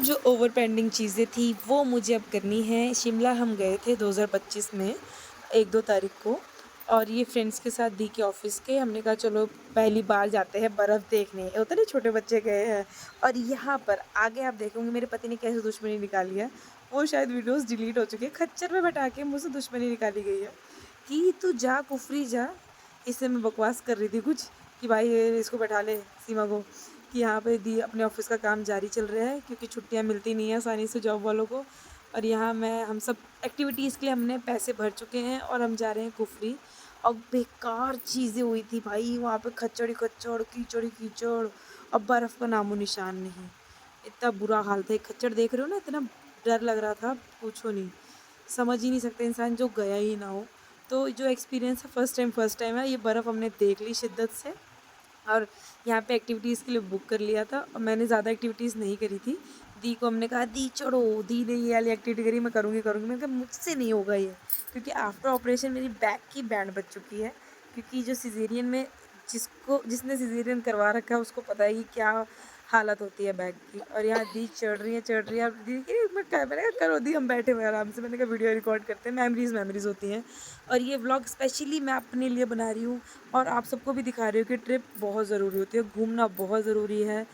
जो over pending चीज़ें थी वो मुझे अब करनी है। शिमला हम गए थे 2025 में 1-2 तारीख को और ये फ्रेंड्स के साथ दी के ऑफ़िस के हमने कहा चलो पहली बार जाते हैं बर्फ़ देखने। होता है ना छोटे बच्चे गए हैं और यहाँ पर आगे आप देखोगे मेरे पति ने कैसे दुश्मनी निकाली है। वो शायद वीडियोज़ डिलीट हो चुकी है। खच्चर में बैठा के मुझसे दुश्मनी निकाली गई है कि तू जा कुफरी जा। इससे मैं बकवास कर रही थी कुछ कि भाई ये इसको बैठा ले सीमा को कि यहाँ पे दी अपने ऑफिस का काम जारी चल रहा है क्योंकि छुट्टियाँ मिलती नहीं है आसानी से जॉब वालों को। और यहाँ मैं हम सब एक्टिविटीज़ के लिए हमने पैसे भर चुके हैं और हम जा रहे हैं कुफरी। और बेकार चीज़ें हुई थी भाई वहाँ पे खच्चड़ ही खच्चड़ कीचड़ ही कीचड़ और बर्फ़ का नामो निशान नहीं। इतना बुरा हाल था। एक खच्चड़ देख रहे हो ना इतना डर लग रहा था पूछो नहीं। समझ ही नहीं सकते इंसान जो गया ही ना हो। तो जो एक्सपीरियंस है फर्स्ट टाइम है ये बर्फ़ हमने देख ली शिद्दत से। और यहाँ पे एक्टिविटीज़ के लिए बुक कर लिया था और मैंने ज़्यादा एक्टिविटीज़ नहीं करी थी। दी को हमने कहा दी चढ़ो, दी ने ये वाली एक्टिविटी करी मैं करूँगी। मैंने कहा मुझसे नहीं होगा ये क्योंकि आफ्टर ऑपरेशन मेरी बैक की बैंड बज चुकी है। क्योंकि जो सिज़ेरियन में जिसने सिज़ेरियन करवा रखा है उसको पता है कि क्या हालत होती है बैक की। और यहाँ दी चढ़ रही है अब दी की मैंने कहा करो दी हम बैठे हुए आराम से। मैंने कहा वीडियो रिकॉर्ड करते हैं मेमोरीज़ होती हैं। और ये व्लॉग स्पेशली मैं अपने लिए बना रही हूँ और आप सबको भी दिखा रही हूँ कि ट्रिप बहुत ज़रूरी होती है, घूमना बहुत ज़रूरी है।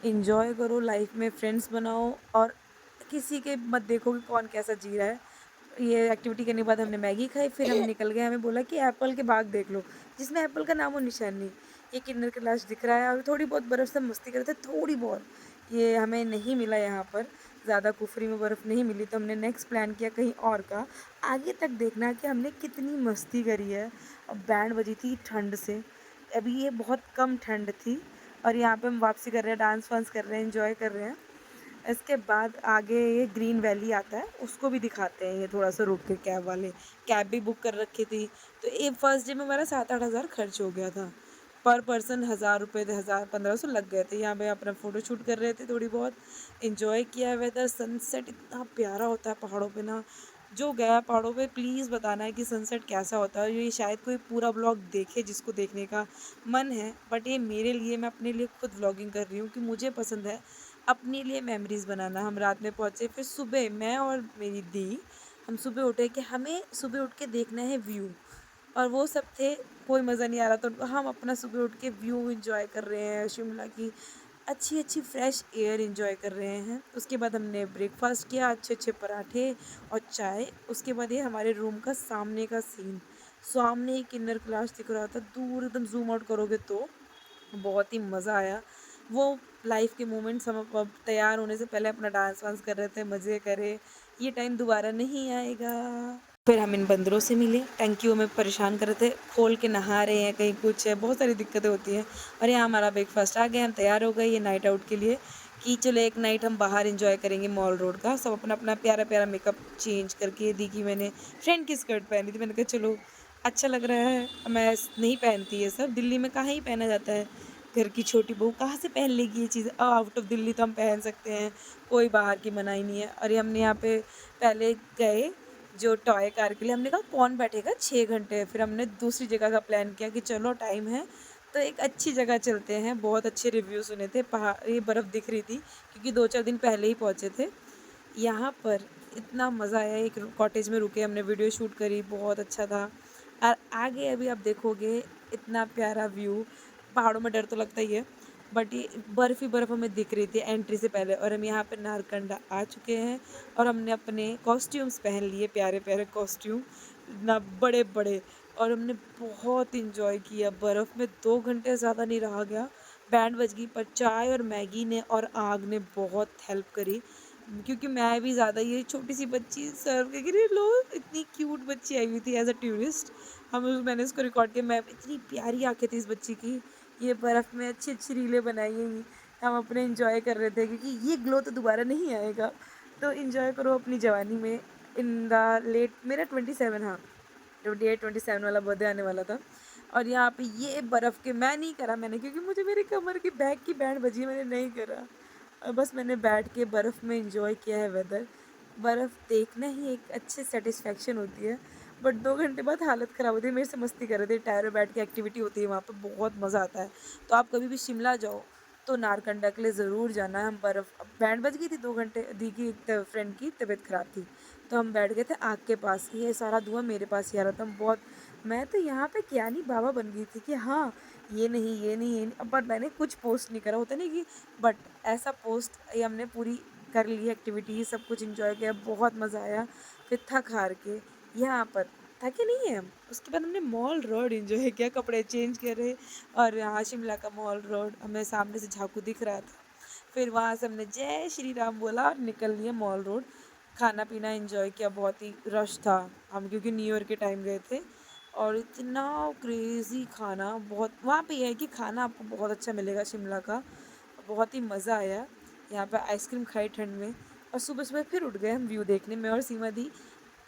एन्जॉय करो लाइफ में, फ्रेंड्स बनाओ और किसी के मत देखो कि कौन कैसा जी रहा है। ये एक्टिविटी करने के बाद हमने मैगी खाई, फिर हम निकल गए। हमें बोला कि एप्पल के बाग देख लो, जिसमें एप्पल का नामो निशान नहीं। ये किन्नर कैलाश दिख रहा है और थोड़ी बहुत बर्फ़ से मस्ती कर रहे थे, थोड़ी बहुत। ये हमें नहीं मिला यहाँ पर, ज़्यादा कुफरी में बर्फ़ नहीं मिली तो हमने नेक्स्ट प्लान किया कहीं और का। आगे तक देखना कि हमने कितनी मस्ती करी है। और बैंड बजी थी ठंड से। अभी ये बहुत कम ठंड थी और यहाँ पे हम वापसी कर रहे हैं, डांस वांस कर रहे हैं, एंजॉय कर रहे हैं। इसके बाद आगे ये ग्रीन वैली आता है, उसको भी दिखाते हैं। ये थोड़ा सा रुक के कैब वाले, कैब भी बुक कर रखी थी तो ये फर्स्ट डे में हमारा 7-8 हज़ार खर्च हो गया था। पर पर्सन 1000 रुपये 1000-1500 लग गए थे। यहाँ पे अपना फ़ोटो शूट कर रहे थे, थोड़ी बहुत इंजॉय किया। वेदर सनसेट इतना प्यारा होता है पहाड़ों पे ना। जो गया पहाड़ों पे प्लीज़ बताना है कि सनसेट कैसा होता है। ये शायद कोई पूरा ब्लॉग देखे जिसको देखने का मन है, बट ये मेरे लिए, मैं अपने लिए खुद व्लॉगिंग कर रही हूँ कि मुझे पसंद है अपने लिए मेमोरीज़ बनाना। हम रात में पहुँचे, फिर सुबह मैं और मेरी दी हम सुबह उठे कि हमें सुबह उठ के देखना है व्यू। और वो सब थे, कोई मज़ा नहीं आ रहा था। हम अपना सुबह उठ के व्यू एंजॉय कर रहे हैं, शिमला की अच्छी अच्छी फ्रेश एयर एंजॉय कर रहे हैं। उसके बाद हमने ब्रेकफास्ट किया, अच्छे अच्छे पराठे और चाय। उसके बाद ये हमारे रूम का सामने का सीन, सामने ही किन्नर कैलाश दिख रहा था दूर, एकदम जूम आउट करोगे तो बहुत ही मज़ा आया। वो लाइफ़ के मोमेंट्स हम अब तैयार होने से पहले अपना डांस वांस कर रहे थे, मज़े करे। ये टाइम दोबारा नहीं आएगा। फिर हम इन बंदरों से मिले, टंकियों में परेशान कर रहे थे, खोल के नहा रहे हैं, कहीं कुछ है, बहुत सारी दिक्कतें होती हैं। और यहाँ हमारा ब्रेकफास्ट आ गया, हम तैयार हो गए ये नाइट आउट के लिए कि चलो एक नाइट हम बाहर एंजॉय करेंगे मॉल रोड का। सब अपना अपना प्यारा प्यारा मेकअप चेंज करके दी कि मैंने फ्रेंड की स्कर्ट पहनी थी। मैंने कहा चलो अच्छा लग रहा है, मैं नहीं पहनती ये सब, दिल्ली में कहाँ ही पहना जाता है। घर की छोटी बहू कहाँ से पहन लेगी ये चीज़। आउट ऑफ दिल्ली तो हम पहन सकते हैं, कोई बाहर की मनाही नहीं है। और ये हमने यहाँ पे पहले गए जो टॉय कार के लिए, हमने कहा कौन बैठेगा 6 घंटे। फिर हमने दूसरी जगह का प्लान किया कि चलो टाइम है तो एक अच्छी जगह चलते हैं। बहुत अच्छे रिव्यू सुने थे, पहाड़ ये बर्फ़ दिख रही थी क्योंकि 2-4 दिन पहले ही पहुँचे थे। यहाँ पर इतना मज़ा आया, एक कॉटेज में रुके, हमने वीडियो शूट करी, बहुत अच्छा था। और आगे अभी आप देखोगे इतना प्यारा व्यू। पहाड़ों में डर तो लगता ही है, बट ये बर्फ़ ही बर्फ़ हमें दिख रही थी एंट्री से पहले। और हम यहाँ पे नारकंडा आ चुके हैं और हमने अपने कॉस्ट्यूम्स पहन लिए, प्यारे प्यारे कॉस्ट्यूम ना बड़े बड़े। और हमने बहुत इंजॉय किया बर्फ़ में, 2 घंटे ज़्यादा नहीं रहा गया। बैंड बज गई, पर चाय और मैगी ने और आग ने बहुत हेल्प करी क्योंकि मैं भी ज़्यादा, ये छोटी सी बच्ची सर्व करके रही लो, इतनी क्यूट बच्ची आई हुई थी एज अ टूरिस्ट। मैंने उसको रिकॉर्ड किया, मैं इतनी प्यारी आंखें थी इस बच्ची की। ये बर्फ़ में अच्छी अच्छी रीलें बनाई हुई हम अपने इंजॉय कर रहे थे क्योंकि ये ग्लो तो दोबारा नहीं आएगा। तो इंजॉय करो अपनी जवानी में। इन द लेट मेरा 27, हाँ 28-27 वाला बर्थडे आने वाला था। और यहाँ पे ये बर्फ़ के मैं नहीं करा मैंने क्योंकि मुझे मेरी कमर की बैक की बैंड बजी है, मैंने नहीं करा। बस मैंने बैठ के बर्फ़ में एंजॉय किया है वेदर। बर्फ़ देखना ही एक अच्छी सेटिस्फेक्शन होती है, बट 2 घंटे बाद हालत ख़राब होती है। मेरे से मस्ती कर रहे थे, टायर में बैठ के एक्टिविटी होती है वहाँ पे, बहुत मज़ा आता है। तो आप कभी भी शिमला जाओ तो नारकंडा के लिए ज़रूर जाना है। हम बर्फ़ बैंड बज गई थी 2 घंटे, दी की फ्रेंड की तबीयत ख़राब थी, तो हम बैठ गए थे आग के पास। ये सारा धुआँ मेरे पास ही आ रहा था। मैं तो यहाँ पे ज्ञानी बाबा बन गई थी कि हाँ, ये नहीं, ये नहीं, ये नहीं। पर मैंने कुछ पोस्ट नहीं करा, होता नहीं कि बट ऐसा पोस्ट ये हमने पूरी कर ली एक्टिविटी, सब कुछ एंजॉय किया, बहुत मज़ा आया। फिर थक हार के यहाँ पर थके नहीं हैं हम, उसके बाद हमने मॉल रोड एंजॉय किया, कपड़े चेंज करे और यहाँ शिमला का मॉल रोड हमें सामने से झांकू दिख रहा था। फिर वहाँ से हमने जय श्री राम बोला और निकल लिए मॉल रोड। खाना पीना एंजॉय किया, बहुत ही रश था, हम क्योंकि न्यू ईयर के टाइम गए थे। और इतना क्रेज़ी खाना, बहुत वहाँ पे ये है कि खाना आपको बहुत अच्छा मिलेगा शिमला का, बहुत ही मज़ा आया। यहाँ पे आइसक्रीम खाई ठंड में और सुबह-सुबह फिर उठ गए हम व्यू देखने। मैं और सीमा दी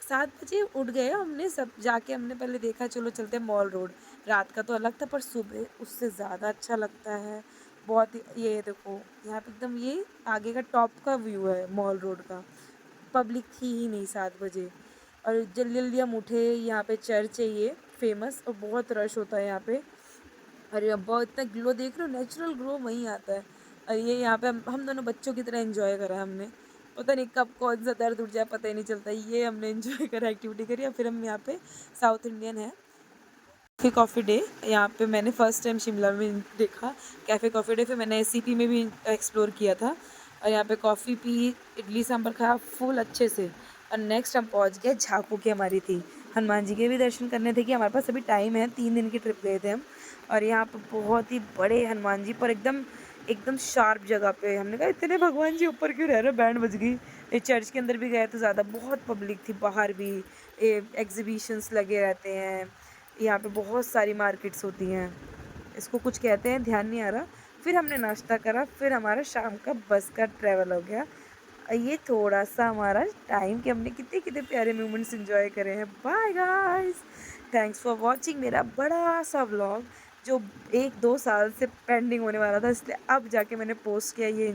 7 बजे उठ गए हमने, सब जाके हमने पहले देखा चलो चलते हैं मॉल रोड। रात का तो अलग था पर सुबह उससे ज़्यादा अच्छा लगता है। बहुत ही ये देखो यहाँ पे एकदम ये आगे का टॉप का व्यू है मॉल रोड का। पब्लिक थी ही नहीं 7 बजे और जल्दी-जल्दी हम उठे। यहाँ पे चर्च है ये फ़ेमस और बहुत रश होता है यहाँ पे। अरे अब्बा इतना ग्लो देख रहे हो, नेचुरल ग्लो वहीं आता है। और ये यहाँ पे हम दोनों बच्चों की तरह एंजॉय करा हमने, पता नहीं कब कौन सा दर्द उठ जाए पता ही नहीं चलता। ये हमने एंजॉय करा, एक्टिविटी करी और फिर हम यहाँ पे साउथ इंडियन है कैफ़े कॉफ़ी डे, यहाँ पे मैंने फ़र्स्ट टाइम शिमला में देखा कैफ़े कॉफ़ी डे। फिर मैंने सीपी में भी एक्सप्लोर किया था और यहाँ पे कॉफ़ी पी, इडली सांभर खाया फुल अच्छे से। और नेक्स्ट हम पहुँच गए झाकू की हमारी थी, हनुमान जी के भी दर्शन करने थे कि हमारे पास अभी टाइम है, 3 दिन की ट्रिप गए थे हम। और यहाँ पे बहुत ही बड़े हनुमान जी पर एकदम एकदम शार्प जगह पे, हमने कहा इतने भगवान जी ऊपर क्यों रह रहे, बैंड बज गई। ये चर्च के अंदर भी गए तो ज़्यादा बहुत पब्लिक थी, बाहर भी एग्जीबिशंस लगे रहते हैं। यहाँ पे बहुत सारी मार्केट्स होती हैं, इसको कुछ कहते हैं ध्यान नहीं आ रहा। फिर हमने नाश्ता करा, फिर हमारा शाम का बस का ट्रैवल हो गया। ये थोड़ा सा हमारा टाइम कि हमने कितने कितने प्यारे मोमेंट्स एंजॉय करे हैं। Bye guys, thanks for watching मेरा बड़ा सा व्लॉग जो 1-2 साल से पेंडिंग होने वाला था, इसलिए अब जाके मैंने पोस्ट किया ये।